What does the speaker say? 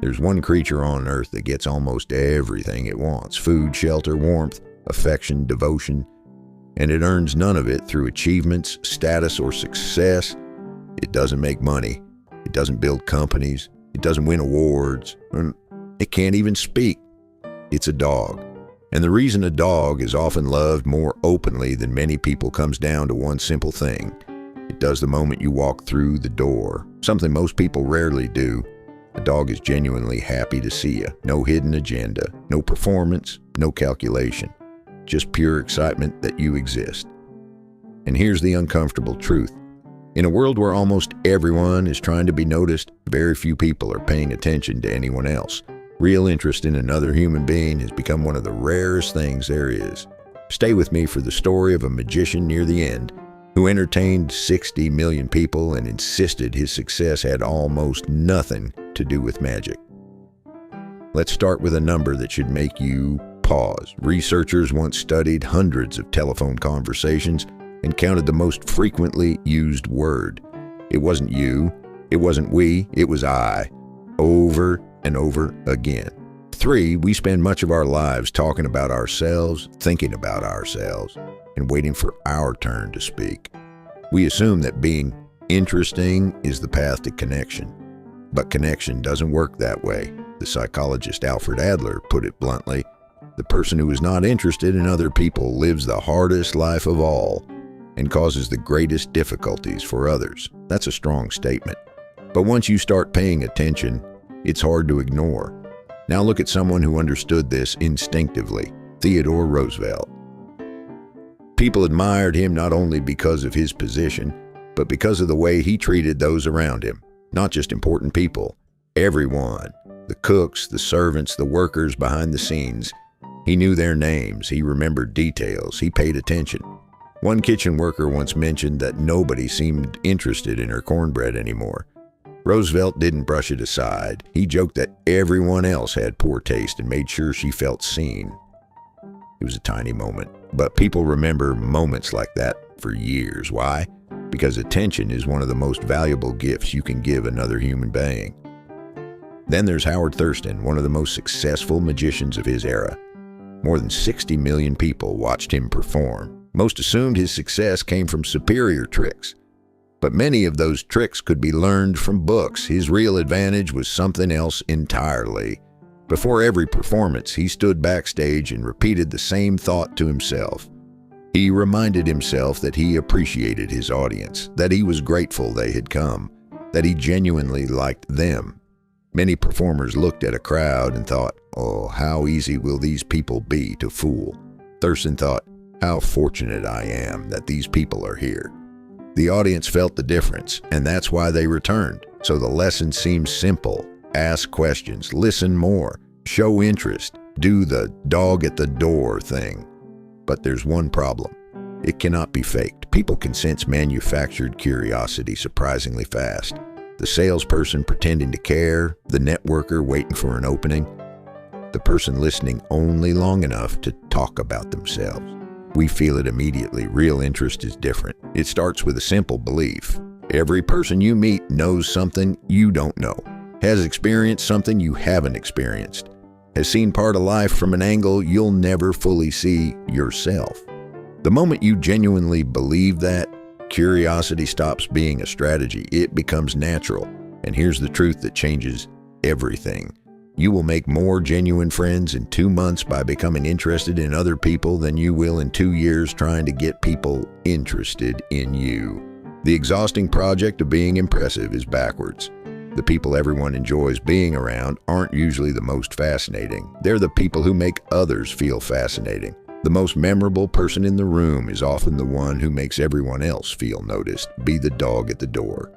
There's one creature on earth that gets almost everything it wants: food, shelter, warmth, affection, devotion, and it earns none of it through achievements, status, or success. It doesn't make money. It doesn't build companies. It doesn't win awards. It can't even speak. It's a dog. And the reason a dog is often loved more openly than many people comes down to one simple thing. It does the moment you walk through the door, something most people rarely do. A dog is genuinely happy to see you. No hidden agenda, no performance, no calculation. Just pure excitement that you exist. And here's the uncomfortable truth. In a world where almost everyone is trying to be noticed, very few people are paying attention to anyone else. Real interest in another human being has become one of the rarest things there is. Stay with me for the story of a magician near the end who entertained 60 million people and insisted his success had almost nothing to do with magic. Let's start with a number that should make you pause. Researchers once studied hundreds of telephone conversations and counted the most frequently used word. It wasn't you, it wasn't we, it was I, over and over again. 3, we spend much of our lives talking about ourselves, thinking about ourselves, and waiting for our turn to speak. We assume that being interesting is the path to connection. But connection doesn't work that way. The psychologist Alfred Adler put it bluntly: the person who is not interested in other people lives the hardest life of all and causes the greatest difficulties for others. That's a strong statement. But once you start paying attention, it's hard to ignore. Now look at someone who understood this instinctively: Theodore Roosevelt. People admired him not only because of his position, but because of the way he treated those around him. Not just important people, everyone. The cooks, the servants, the workers behind the scenes. He knew their names, he remembered details, he paid attention. One kitchen worker once mentioned that nobody seemed interested in her cornbread anymore. Roosevelt didn't brush it aside. He joked that everyone else had poor taste and made sure she felt seen. It was a tiny moment, but people remember moments like that for years. Why? Because attention is one of the most valuable gifts you can give another human being. Then there's Howard Thurston, one of the most successful magicians of his era. More than 60 million people watched him perform. Most assumed his success came from superior tricks. But many of those tricks could be learned from books. His real advantage was something else entirely. Before every performance, he stood backstage and repeated the same thought to himself. He reminded himself that he appreciated his audience, that he was grateful they had come, that he genuinely liked them. Many performers looked at a crowd and thought, "Oh, how easy will these people be to fool?" Thurston thought, "How fortunate I am that these people are here." The audience felt the difference, and that's why they returned. So the lesson seems simple. Ask questions, listen more, show interest, do the dog at the door thing. But there's one problem. It cannot be faked. People can sense manufactured curiosity surprisingly fast. The salesperson pretending to care, the networker waiting for an opening, the person listening only long enough to talk about themselves. We feel it immediately. Real interest is different. It starts with a simple belief. Every person you meet knows something you don't know, has experienced something you haven't experienced, has seen part of life from an angle you'll never fully see yourself. The moment you genuinely believe that, curiosity stops being a strategy. It becomes natural. And here's the truth that changes everything. You will make more genuine friends in 2 months by becoming interested in other people than you will in 2 years trying to get people interested in you. The exhausting project of being impressive is backwards. The people everyone enjoys being around aren't usually the most fascinating. They're the people who make others feel fascinating. The most memorable person in the room is often the one who makes everyone else feel noticed. Be the dog at the door.